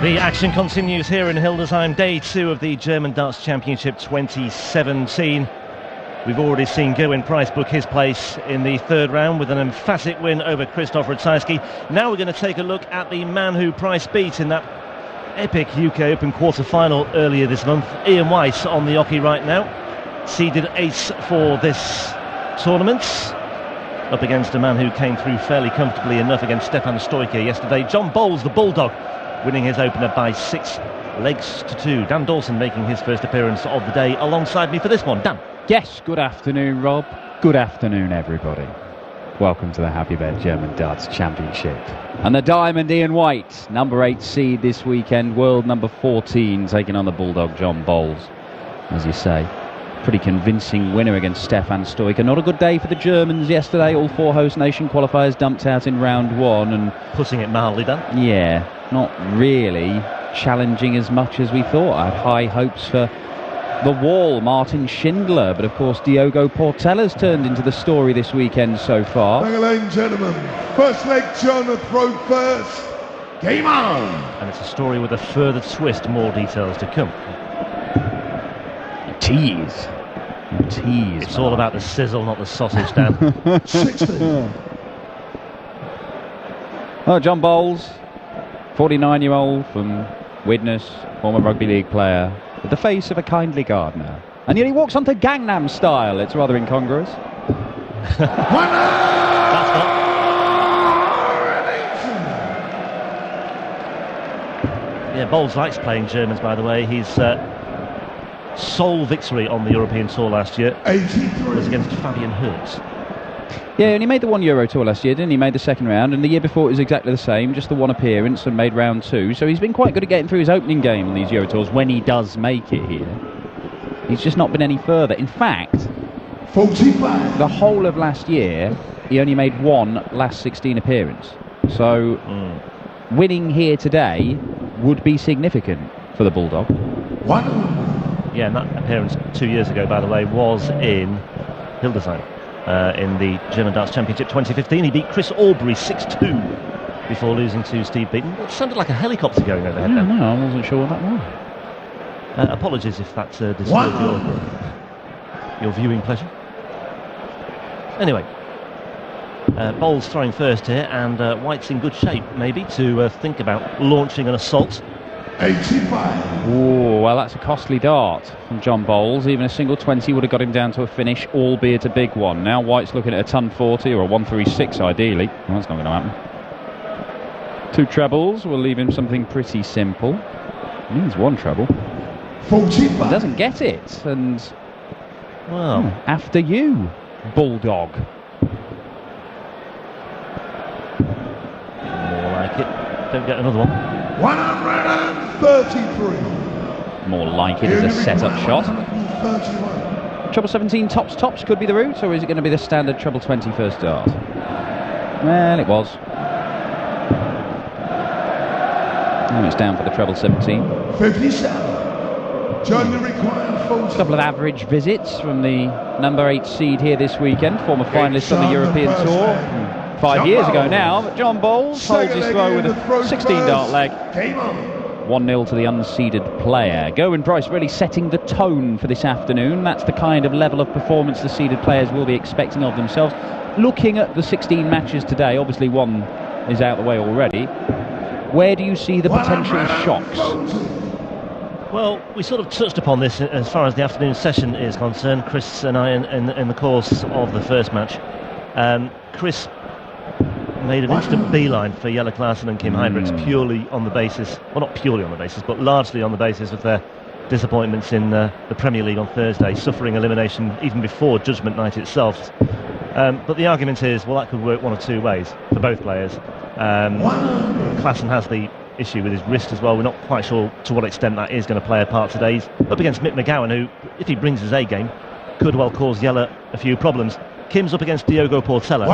The action continues here in Hildesheim, day 2 of the German Darts Championship 2017. We've already seen Gerwyn Price book his place in the third round with an emphatic win over Krzysztof Ratajski. Now we're going to take a look at the man who Price beat in that epic UK Open quarter-final earlier this month. Ian White on the oche right now, seeded ace for this tournament, up against a man who came through fairly comfortably enough against Stefan Stoiker yesterday. John Bowles, the Bulldog, winning his opener by 6 legs to 2. Dan Dawson making his first appearance of the day alongside me for this one. Dan. Yes, good afternoon, Rob. Good afternoon, everybody. Welcome to the Happy Bed German Darts Championship. And the Diamond Ian White, number 8 seed this weekend, world number 14, taking on the Bulldog John Bowles. As you say, pretty convincing winner against Stefan Stoiker. Not a good day for the Germans yesterday. All 4 host nation qualifiers dumped out in round 1. And putting it mildly, Dan. Yeah, not really challenging as much as we thought. I had high hopes for the wall, Martin Schindler, but of course Diogo Portella's turned into the story this weekend so far. Ladies and gentlemen, first leg John at throw first. Game on! And it's a story with a further twist, more details to come. Tease. It's all about the sizzle, not the sausage, Dan. 16. Well, John Bowles, 49-year-old from Widnes, former rugby league player, with the face of a kindly gardener. And yet he walks onto Gangnam Style. It's rather incongruous. Yeah, Bowles likes playing Germans, by the way. His sole victory on the European Tour last year 83. was against Fabian Hertz. Yeah, and he made the 1 Euro Tour last year, didn't he? He made the second round, and the year before it was exactly the same, just the 1 appearance, and made round 2. So he's been quite good at getting through his opening game on these Euro Tours when he does make it here. He's just not been any further. In fact, 45. the whole of last year, he only made 1 last 16 appearance. So winning here today would be significant for the Bulldog. 1. Yeah, and that appearance 2 years ago, by the way, was in Hildesheim. In the German Darts Championship 2015, he beat Chris Aubrey 6-2 before losing to Steve Beaton. It sounded like a helicopter going overhead. No, I wasn't sure what that was. Apologies if that disturbed your viewing pleasure. Anyway, Bowles throwing first here, and White's in good shape, maybe, to think about launching an assault. 85. Oh, well, that's a costly dart from John Bowles. Even a single 20 would have got him down to a finish, albeit a big one. Now White's looking at a ton 40 or a 136 ideally. Well, that's not going to happen. 2 trebles will leave him something pretty simple. He needs 1 treble. 45. He doesn't get it, and Well, after you, Bulldog. more like it. Don't get another one. 133. More like it as a set-up shot. 131. Treble 17 tops could be the route, or is it going to be the standard treble 20 first dart? Well, it was. Now it's down for the treble 17. 57. John, you require 40. A couple of average visits from the number 8 seed here this weekekend, former finalist on the European Tour. 5 years ago now, but John Bowles holds his throw with a 16-dart leg. Game on. 1-0 to the unseeded player. Gerwyn Price really setting the tone for this afternoon. That's the kind of level of performance the seeded players will be expecting of themselves. Looking at the 16 matches today, obviously one is out of the way already. Where do you see the potential shocks? Well, we sort of touched upon this as far as the afternoon session is concerned, Chris and I, in the course of the first match. Chris made an instant beeline for Jelle Klaassen and Kim Huybrechts purely on the basis, well, not purely on the basis, but largely on the basis of their disappointments in the Premier League on Thursday, suffering elimination even before Judgment Night itself. But the argument is, well, that could work one of 2 ways for both players. Klaassen has the issue with his wrist as well. We're not quite sure to what extent that is going to play a part today. He's up against Mick McGowan, who, if he brings his A game, could well cause Jelle a few problems. Kim's up against Diogo Portela.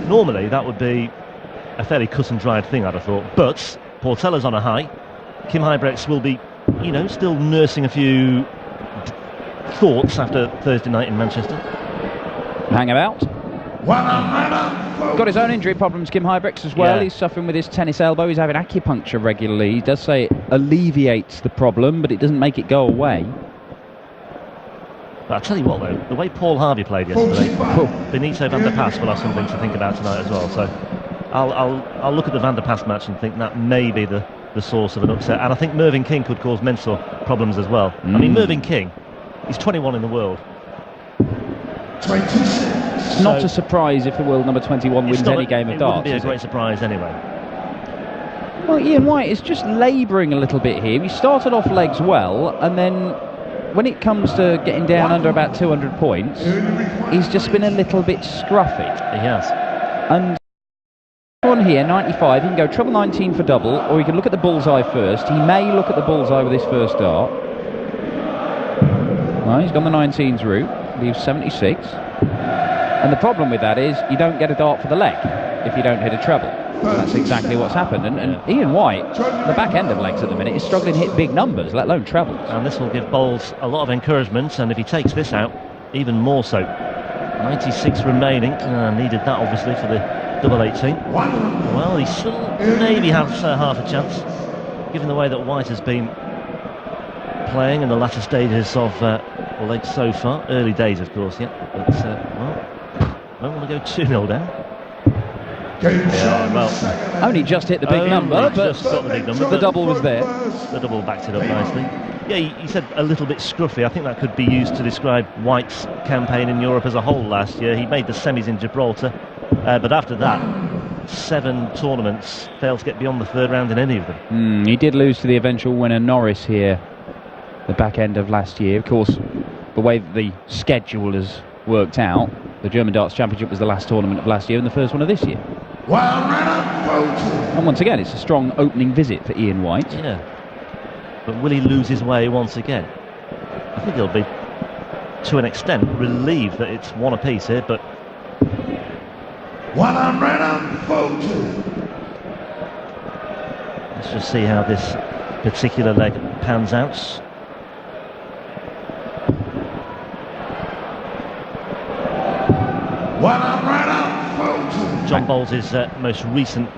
Normally that would be a fairly cut and dried thing, I'd have thought, but Portela's on a high. Kim Huybrechts will be, still nursing a few thoughts after Thursday night in Manchester. Hang about. Got his own injury problems, Kim Huybrechts, as well. Yeah. He's suffering with his tennis elbow. He's having acupuncture regularly. He does say it alleviates the problem, but it doesn't make it go away. But I'll tell you what, though, the way Paul Harvey played yesterday, Benito van der Pas will have something to think about tonight as well. So I'll look at the van der Pas match and think that may be the source of an upset. And I think Mervyn King could cause mental problems as well. I mean, Mervyn King, he's 21 in the world. 26. It's not a surprise if the world number 21 wins any game of darts. It wouldn't be a great surprise anyway. Well, Ian White is just labouring a little bit here. He started off legs well, and then when it comes to getting down under about 200 points, he's just been a little bit scruffy. He has. And on here, 95, he can go treble 19 for double, or he can look at the bullseye first. He may look at the bullseye with his first dart. Well, he's gone the 19s route, leaves 76. And the problem with that is you don't get a dart for the leg if you don't hit a treble. And that's exactly what's happened. And Ian White, the back end of legs at the minute, is struggling to hit big numbers, let alone trebles. And this will give Bowles a lot of encouragement, and if he takes this out, even more so. 96 remaining. Needed that, obviously, for the double 18. Well, he still maybe has half a chance, given the way that White has been playing in the latter stages of legs so far. Early days, of course, yeah. But, well, don't want to go 2-0 down. Yeah, well, only just hit the big number, but just got the big number. The double was there. The double backed it up nicely. Yeah, he said a little bit scruffy. I think that could be used to describe White's campaign in Europe as a whole last year. He made the semis in Gibraltar, but after that, 7 tournaments, failed to get beyond the third round in any of them. He did lose to the eventual winner Norris here, the back end of last year. Of course, the way that the schedule has worked out, the German Darts Championship was the last tournament of last year and the first one of this year. And once again, it's a strong opening visit for Ian White. Yeah. But will he lose his way once again? I think he'll be, to an extent, relieved that it's one apiece here, but... Let's just see how this particular leg pans out. John Bowles' most recent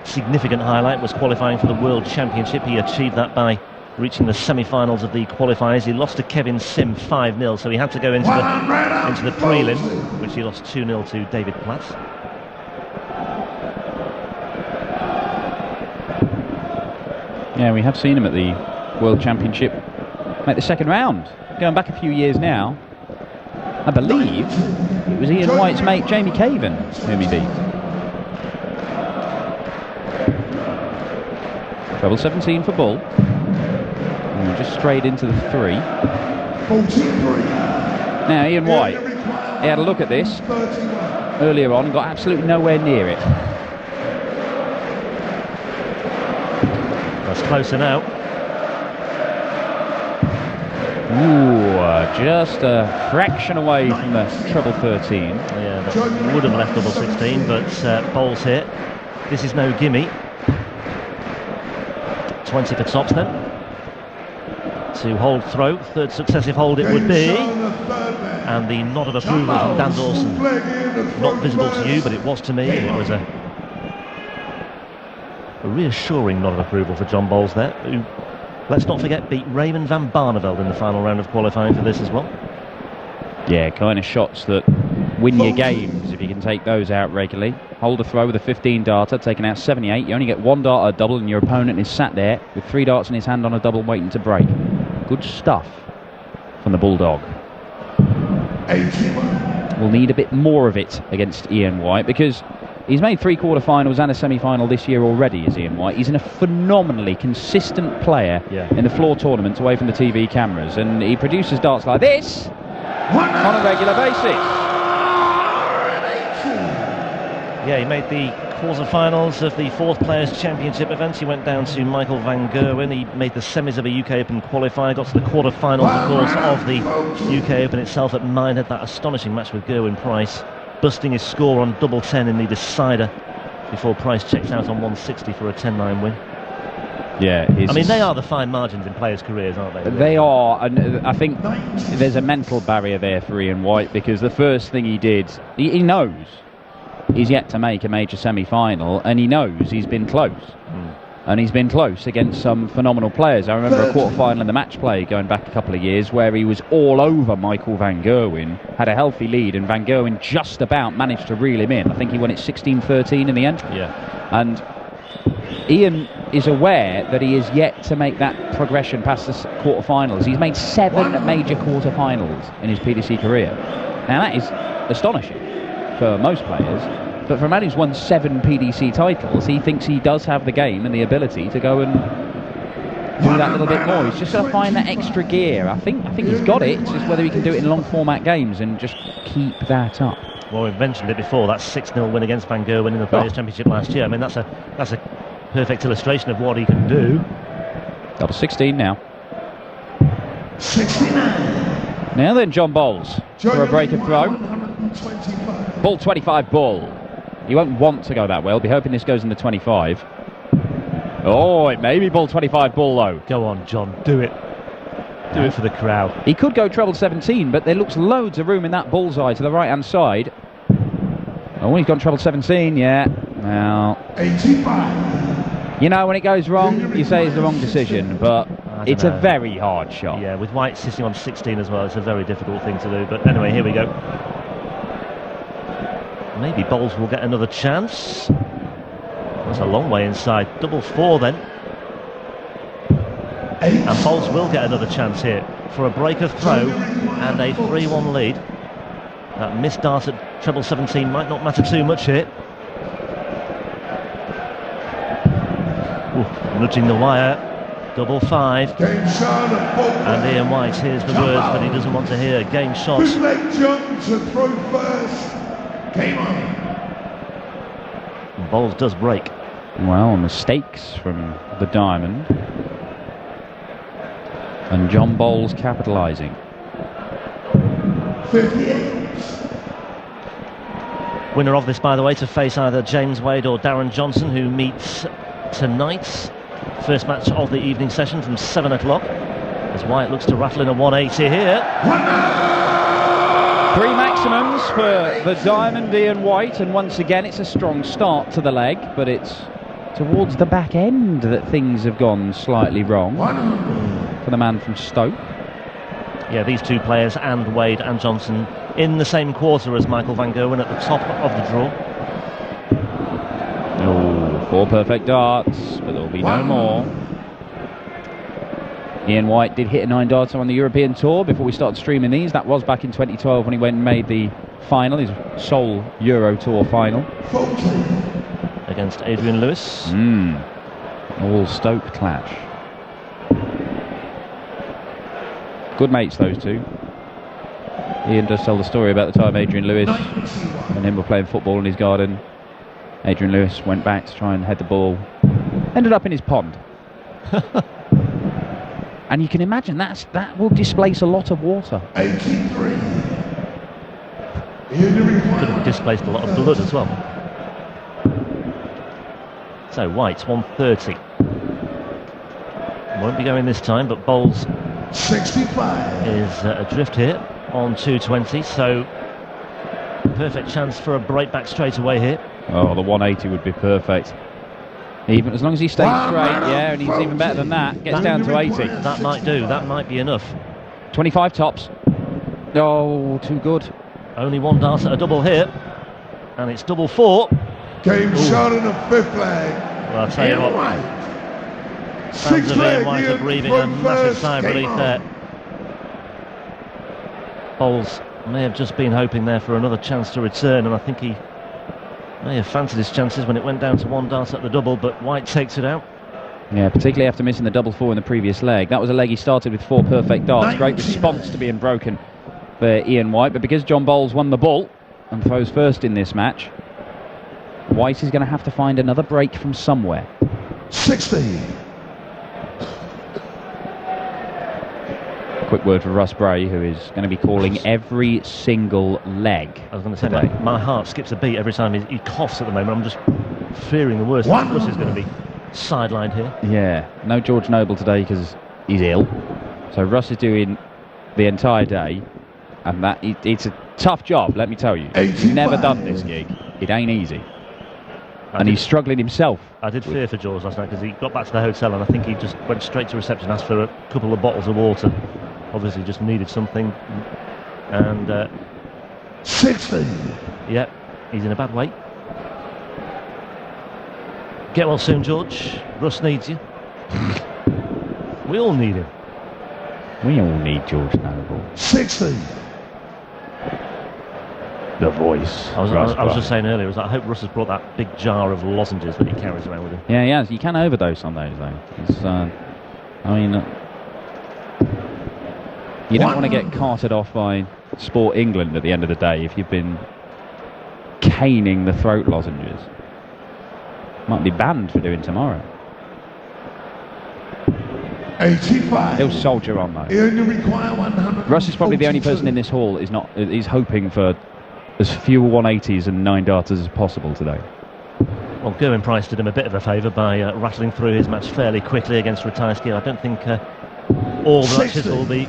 significant highlight was qualifying for the World Championship. He achieved that by reaching the semi-finals of the qualifiers. He lost to Kevin Sim 5-0, so he had to go into the prelim, which he lost 2-0 to David Platt. Yeah, we have seen him at the World Championship make the second round. Going back a few years now, I believe it was Ian White's mate Jamie Caven whom he beat. Treble 17 for Bull. And just straight into the 3. Now Ian White, he had a look at this earlier on and got absolutely nowhere near it. That's closer now. Ooh, just a fraction away from the treble 13. Yeah, that would have left double 16, but Bowles here. This is no gimme. 20 for tops then. To hold throw, third successive hold it would be. And the nod of approval from Dan Dawson. Not visible to you, but it was to me. It was a reassuring nod of approval for John Bowles there, who, let's not forget, beat Raymond van Barneveld in the final round of qualifying for this as well. Yeah, kind of shots that win your games if you can take those out regularly. Hold a throw with a 15 darter, taking out 78. You only get 1 dart at a double, and your opponent is sat there with 3 darts in his hand on a double waiting to break. Good stuff from the Bulldog. We'll need a bit more of it against Ian White, because he's made 3 quarter-finals and a semi-final this year already, is Ian White. He's in a phenomenally consistent player in the floor tournaments away from the TV cameras, and he produces darts like this on a regular basis. Yeah, he made the quarter-finals of the 4th Players' Championship events. He went down to Michael van Gerwen. He made the semis of a UK Open qualifier, got to the quarter-finals, of course, of the UK Open itself at Minehead. That astonishing match with Gerwin Price, busting his score on double 10 in the decider before Price checks out on 160 for a 10-9 win. Yeah, I mean, they are the fine margins in players' careers, aren't they? They are, and I think there's a mental barrier there for Ian White, because the first thing he did, he knows he's yet to make a major semi-final, and he knows he's been close. And he's been close against some phenomenal players. I remember a quarter-final in the match play going back a couple of years where he was all over Michael van Gerwen, had a healthy lead, and van Gerwen just about managed to reel him in. I think he won it 16-13 in the end. Yeah. And Ian is aware that he is yet to make that progression past the quarter-finals. He's made 7 major quarter-finals in his PDC career. Now that is astonishing for most players, but for a man who's won 7 PDC titles, he thinks he does have the game and the ability to go and do that little bit more. He's just got to find that extra gear. I think he's got it. It's just whether he can do it in long format games and just keep that up. Well, we've mentioned it before, that 6-0 win against Van Gerwen in the Players' Championship last year. I mean, that's a perfect illustration of what he can do. Double 16 now. 69. Now then, John Bowles for a break of throw. 125. Ball 25 ball. He won't want to go that way. He'll be hoping this goes in the 25. Oh, it may be ball 25 ball though. Go on, John, do it. Do it for the crowd. He could go treble 17, but there looks loads of room in that bullseye to the right-hand side. Oh, he's gone treble 17, yeah. Now, 85. you know, when it goes wrong, you say it's the wrong decision, but it's a very hard shot. Yeah, with White sitting on 16 as well, it's a very difficult thing to do. But anyway, here we go. Maybe Bowles will get another chance. That's a long way inside. Double 4 then. And Bowles will get another chance here for a break of throw and a 3-1 lead. That missed dart at treble 17 might not matter too much here. Ooh, nudging the wire. Double 5. And Ian White hears the words, but he doesn't want to hear. Game shot. Bootleg John to throw first. Game on. And Bowles does break. Well, mistakes from the diamond. And John Bowles capitalising. 58. Winner of this, by the way, to face either James Wade or Darren Johnson, who meets tonight's first match of the evening session from 7 o'clock. As White looks to rattle in a 180 here. 3 maximums for the diamond Ian White, and once again it's a strong start to the leg, but it's towards the back end that things have gone slightly wrong for the man from Stoke. Yeah, these two players, and Wade and Johnson, in the same quarter as Michael van Gerwen at the top of the draw. Oh, 4 perfect darts, but there'll be no more. Ian White did hit a 9 darts on the European Tour before we started streaming these. That was back in 2012 when he went and made the final, his sole Euro Tour final. Against Adrian Lewis. All Stoke clash. Good mates, those two. Ian does tell the story about the time Adrian Lewis and him were playing football in his garden. Adrian Lewis went back to try and head the ball. Ended up in his pond. And you can imagine that will displace a lot of water. 83. Could have displaced a lot of blood as well. So White 130. Won't be going this time, but Bowles 65 is adrift here on 220. So perfect chance for a break back straight away here. Oh, the 180 would be perfect. Even as long as he stays straight, yeah, and he's even better than that. Gets down to 80. That might do. That might be enough. 25 tops. Oh, too good. Only 1 dart at a double here, and it's double 4. Game shot in the 5th leg. Well, I'll tell you what. Fans of Ian White are breathing a massive sigh of relief there. Bowles may have just been hoping there for another chance to return, and I think he may have fancied his chances when it went down to 1 dart at the double, but White takes it out. Yeah, particularly after missing the double 4 in the previous leg. That was a leg he started with 4 perfect darts. Great response to being broken for Ian White, but because John Bowles won the ball and throws first in this match, White is going to have to find another break from somewhere. 60. Quick word for Russ Bray, who is going to be calling every single leg. I was going to say, my heart skips a beat every time he coughs at the moment. I'm just fearing the worst. Russ is going to be sidelined here. Yeah, no George Noble today because he's ill. So Russ is doing the entire day, and it's a tough job, let me tell you. He's never done this gig. It ain't easy. And he's struggling himself. I did fear for George last night because he got back to the hotel and I think he just went straight to reception, asked for a couple of bottles of water. Obviously just needed something. And 60. Yeah, he's in a bad way. Get well soon, George. Russ needs you. We all need him. We all need George Noble. 60. The voice. I was just saying earlier, I hope Russ has brought that big jar of lozenges that he carries around with him. Yeah, he has. You can overdose on those, though. You don't want to get carted off by Sport England at the end of the day if you've been caning the throat lozenges. Might be banned for doing tomorrow. 85. He'll soldier on, though. He only require 100. Russ is probably the only person in this hall is hoping for as few 180s and 9 darters as possible today. Well, Gerwyn Price did him a bit of a favour by rattling through his match fairly quickly against Ratajski. I don't think all the matches will be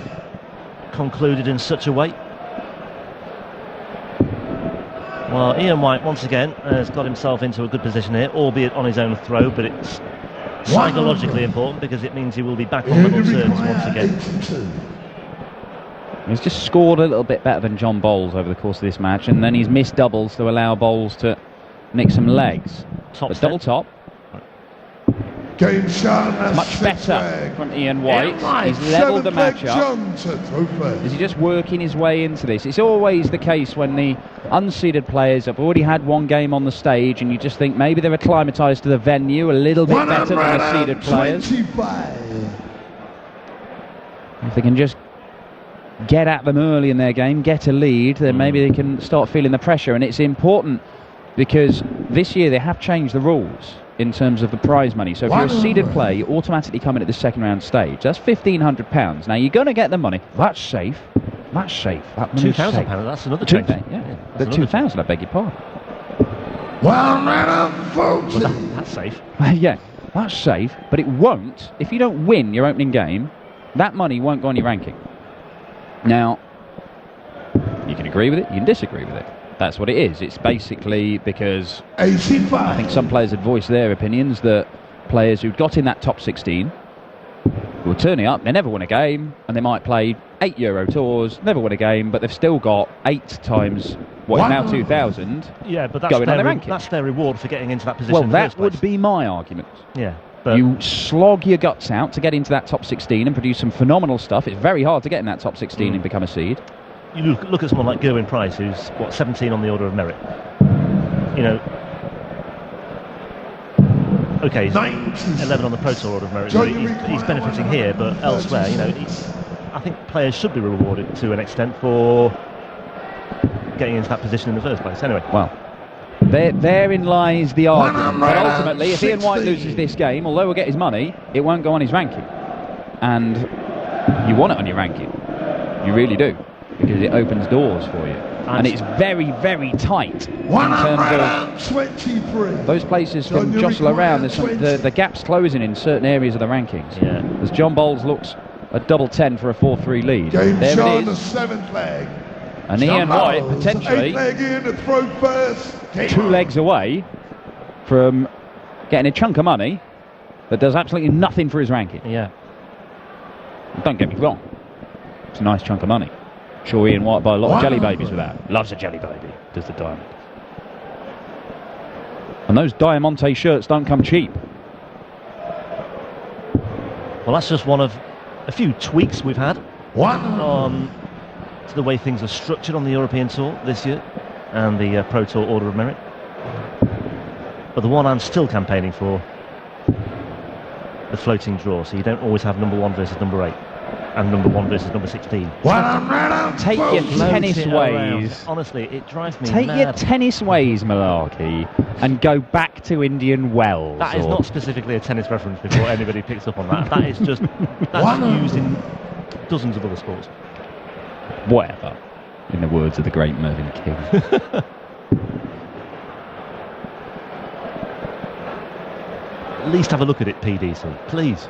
concluded in such a way. Well, Ian White once again has got himself into a good position here, albeit on his own throw, but it's psychologically important because it means he will be back on level terms once again. 82. He's just scored a little bit better than John Bowles over the course of this match, and then he's missed doubles to allow Bowles to nick some legs. Top double top. Game shot. Much better from Ian White. He's levelled the match up. Is he just working his way into this? It's always the case when the unseeded players have already had one game on the stage and you just think maybe they're acclimatised to the venue a little bit better than the seeded players. If they can just get at them early in their game, get a lead, then maybe they can start feeling the pressure. And it's important because this year they have changed the rules in terms of the prize money. So if you're a seeded player, you automatically come in at the second round stage. That's £1,500. Now you're going to get the money. That's safe. That's safe. That £2,000. That's another change. The 2,000. I beg your pardon. That's safe. Yeah, that's safe. But it won't. If you don't win your opening game, that money won't go on your ranking. Now, you can agree with it. You can disagree with it. That's what it is. It's basically because 85. I think some players had voiced their opinions that players who got in that top 16 were turning up, they never won a game, and they might play 8 Euro tours, never win a game, but they've still got 8 times what is now 2,000 but going on the ranking. That's their reward for getting into that position. Well, in the that first place. would be my argument. Yeah. But you slog your guts out to get into that top 16 and produce some phenomenal stuff. It's very hard to get in that top 16 and become a seed. You look at someone like Gerwyn Price, who's 17 on the order of merit. You know, okay, he's 11 on the Pro Tour order of merit. So he's benefiting here, but elsewhere, you know, I think players should be rewarded to an extent for getting into that position in the first place. Anyway, well, therein lies the argument. But ultimately, if Ian White loses this game, although he'll get his money, it won't go on his ranking. And you want it on your ranking. You really do. Because it opens doors for you. And it's very, very tight in terms of 23. those places can jostle around. There's the gap's closing in certain areas of the rankings. Yeah. As John Bowles looks a double 10 for a 4-3 lead. Game there shot it the is. 7th leg. And Ian White potentially 8 leg in the throw first. 2 legs away from getting a chunk of money that does absolutely nothing for his ranking. Yeah. Don't get me wrong. It's a nice chunk of money. Sure, Ian White buy a lot of jelly babies with that. Loves a jelly baby, does the Diamond. And those Diamante shirts don't come cheap. Well, that's just one of a few tweaks we've had to the way things are structured on the European Tour this year and the Pro Tour Order of Merit. But the one I'm still campaigning for, the floating draw, so you don't always have number 1 versus number 8. And number 1 versus number 16. Take your tennis ways. Honestly, it drives me Take mad. your tennis ways, malarkey, and go back to Indian Wells. That is not specifically a tennis reference before anybody picks up on that. That is just that's used in dozens of other sports. Whatever, in the words of the great Mervyn King. least have a look at it, PDC, please.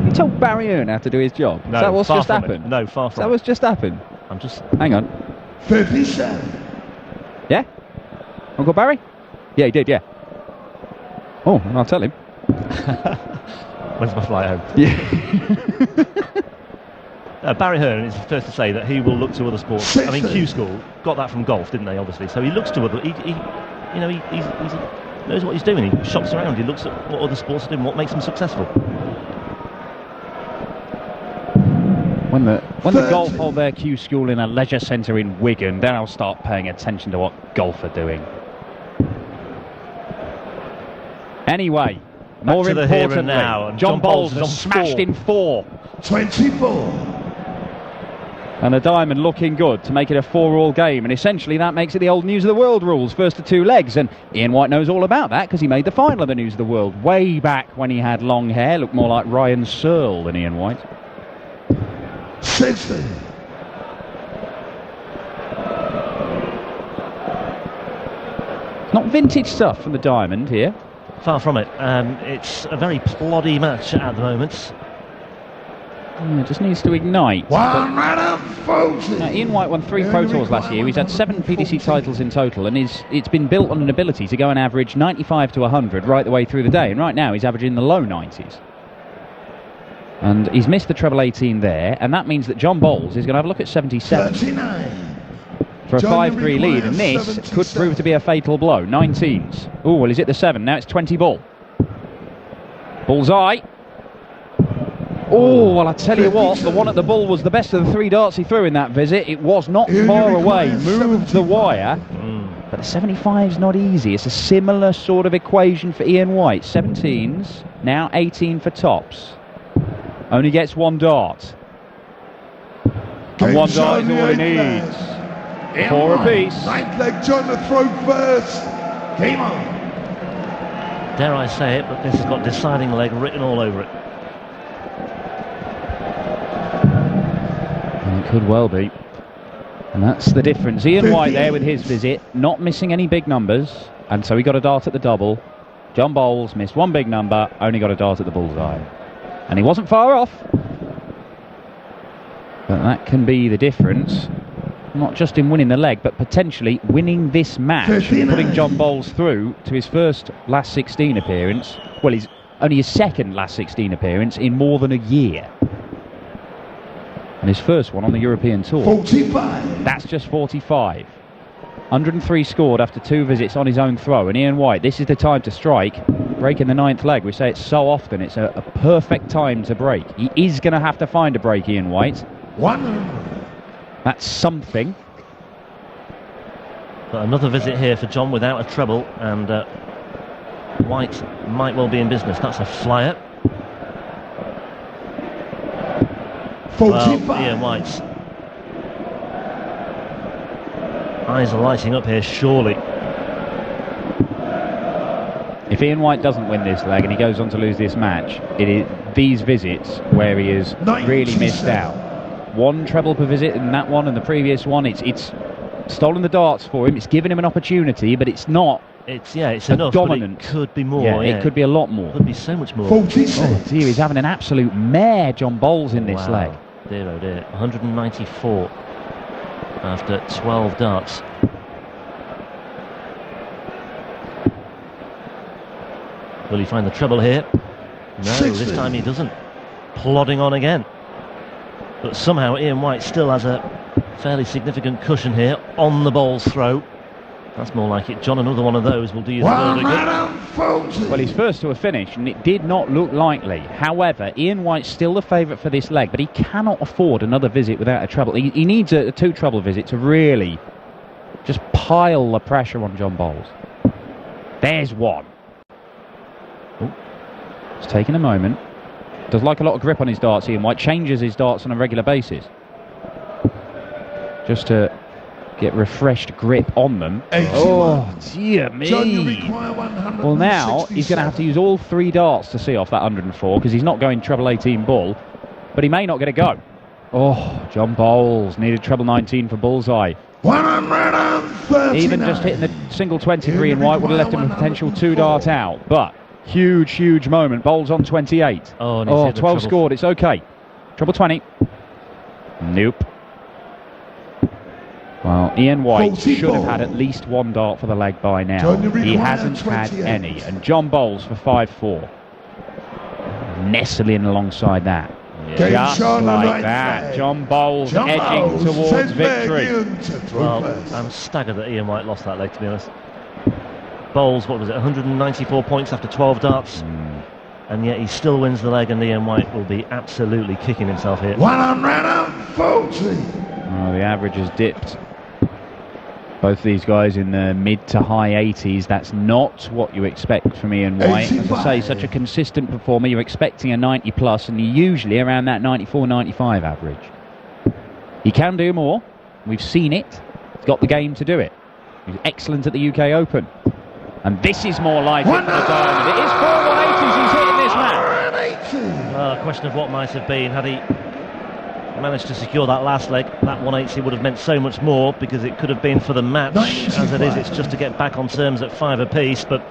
You told Barry Hearn how to do his job. No, Is that what's far just from happened? it. No, far from Is that it. what's just happened? I'm just... Hang on. 57. Yeah? Uncle Barry? Yeah, he did, yeah. Oh, I'll tell him. When's my flight home? Yeah. Barry Hearn is the first to say that he will look to other sports. I mean, 60. Q School got that from golf, didn't they? Obviously, so he looks to other. He knows what he's doing. He shops around. He looks at what other sports are doing, what makes them successful. When the golf hold their Q School in a leisure centre in Wigan, then I'll start paying attention to what golf are doing. Anyway, more to the here and importantly, now, and John Bowles is on has smashed 4. in 4. 24. And the diamond looking good to make it a 4-all game, and essentially that makes it the old News of the World rules, first to 2 legs, and Ian White knows all about that because he made the final of the News of the World way back when he had long hair, looked more like Ryan Searle than Ian White. 60. Not vintage stuff from the diamond here. Far from it. It's a very ploddy match at the moment. It just needs to ignite. 140. Now, Ian White won 3 Pro Tours last year. He's had 7 PDC titles in total, and it's been built on an ability to go and average 95 to 100 right the way through the day. And right now he's averaging the low 90s. And he's missed the treble 18 there, and that means that John Bowles is going to have a look at 77 39. for a 5-3 lead, and this could prove to be a fatal blow. 19s. Oh, well, he's hit the 7. Now it's 20 ball. Bullseye. Oh, well, I tell you what, the one at the bull was the best of the 3 darts he threw in that visit. It was not far away, moved the wire, but the 75's not easy. It's a similar sort of equation for Ian White. 17s, now 18 for tops. Only gets 1 dart. And 1 dart is all he needs. 4 apiece. 9th leg, John the throw first. Game on. Dare I say it, but this has got deciding leg written all over it. And it could well be. And that's the difference. Ian White there with his visit, not missing any big numbers, and so he got a dart at the double. John Bowles missed 1 big number, only got a dart at the bullseye. And he wasn't far off. But that can be the difference. Not just in winning the leg, but potentially winning this match, putting John Bowles through to his first last 16 appearance. Well, he's only his second last 16 appearance in more than a year. And his first one on the European Tour. 45. That's just 45. 103 scored after 2 visits on his own throw. And Ian White, this is the time to strike. Breaking the 9th leg. We say it so often. It's a perfect time to break. He is going to have to find a break, Ian White. 100. That's something. But another visit here for John without a treble, and White might well be in business. That's a flyer. 45. Well, Ian White's eyes are lighting up here, surely. If Ian White doesn't win this leg and he goes on to lose this match, it is these visits where he has really missed out. 1 treble per visit in that one, and the previous one, it's stolen the darts for him. It's given him an opportunity, but it's not. It's enough. Dominant. But it could be more. Yeah, it could be a lot more. Could be so much more. 46. Oh dear, he's having an absolute mare, John Bowles, in this leg. Dear oh dear. 194 after 12 darts. Will he find the treble here? No, 60. this time he doesn't. Plodding on again. But somehow Ian White still has a fairly significant cushion here on the Bowles throw. That's more like it. John, another one of those will do you the world of good. 140. Well, he's first to a finish, and it did not look likely. However, Ian White's still the favourite for this leg, but he cannot afford another visit without a treble. He needs a 2 treble visit to really just pile the pressure on John Bowles. There's 1. Oh, it's taking a moment. Does like a lot of grip on his darts, Ian White. Changes his darts on a regular basis, just to get refreshed grip on them. 81. Oh, dear me. John, you require 167. Well, now he's going to have to use all 3 darts to see off that 104, because he's not going treble 18 bull, but he may not get a go. Oh, John Bowles needed treble 19 for bullseye. 139. Even just hitting the single 23 in White would have left him a potential 2 dart out, but Huge, huge moment. Bowles on 28. Oh, and he's hit the 12 treble. scored. It's okay. Treble 20. Nope. Well, Ian White 44. should have had at least one dart for the leg by now. He hasn't had any. And John Bowles for 5-4. Nestling alongside that. Yeah. Just like that. John Bowles edging towards victory. Well, I'm staggered that Ian White lost that leg, to be honest. Bowles, what was it, 194 points after 12 darts? And yet he still wins the leg, and Ian White will be absolutely kicking himself here. 140. Oh, the average has dipped. Both these guys in the mid to high 80s. That's not what you expect from Ian White. As I say, such a consistent performer. You're expecting a 90 plus, and you're usually around that 94, 95 average. He can do more. We've seen it. He's got the game to do it. He's excellent at the UK Open. And this is more like it for the Diamond. It is 4 180s he's hit in this match. Well, a question of what might have been had he managed to secure that last leg. That 180 would have meant so much more, because it could have been for the match. As it is, it's just to get back on terms at 5 apiece. But,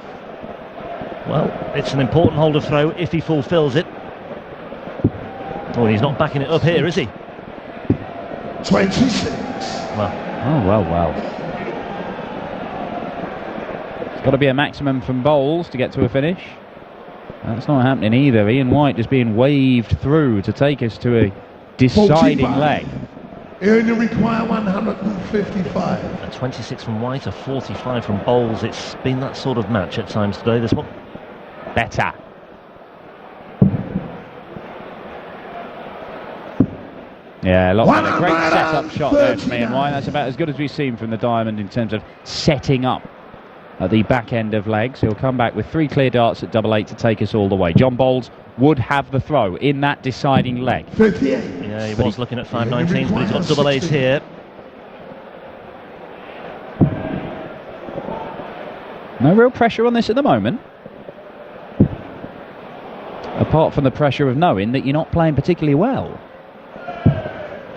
well, it's an important hole to throw if he fulfills it. Oh, he's not backing it up here, is he? 26. Well, well. It's got to be a maximum from Bowles to get to a finish. That's not happening either. Ian White just being waved through to take us to a deciding 45. leg. You only require 155. a 26 from White, a 45 from Bowles. It's been that sort of match at times today, this one. Better. Yeah, a lot better. Great setup shot there from Ian White. That's about as good as we've seen from the Diamond in terms of setting up at the back end of legs. He'll come back with 3 clear darts at 8-8 to take us all the way. John Bowles would have the throw in that deciding leg. 58. Yeah, he was looking at 519s, but he's got 8s here. No real pressure on this at the moment. Apart from the pressure of knowing that you're not playing particularly well.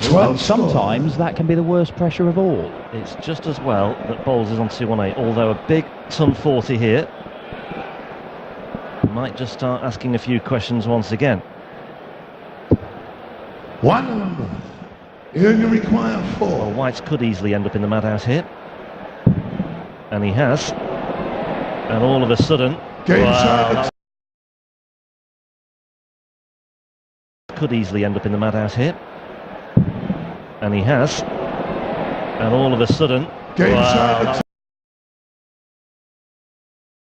And sometimes that can be the worst pressure of all. It's just as well that Bowles is on 218, although a big ton 40 here. Might just start asking a few questions once again. 100. You only require 4. Well, White could easily end up in the madhouse here. And he has. And all of a sudden... Wow, could easily end up in the madhouse here. And he has. And all of a sudden... That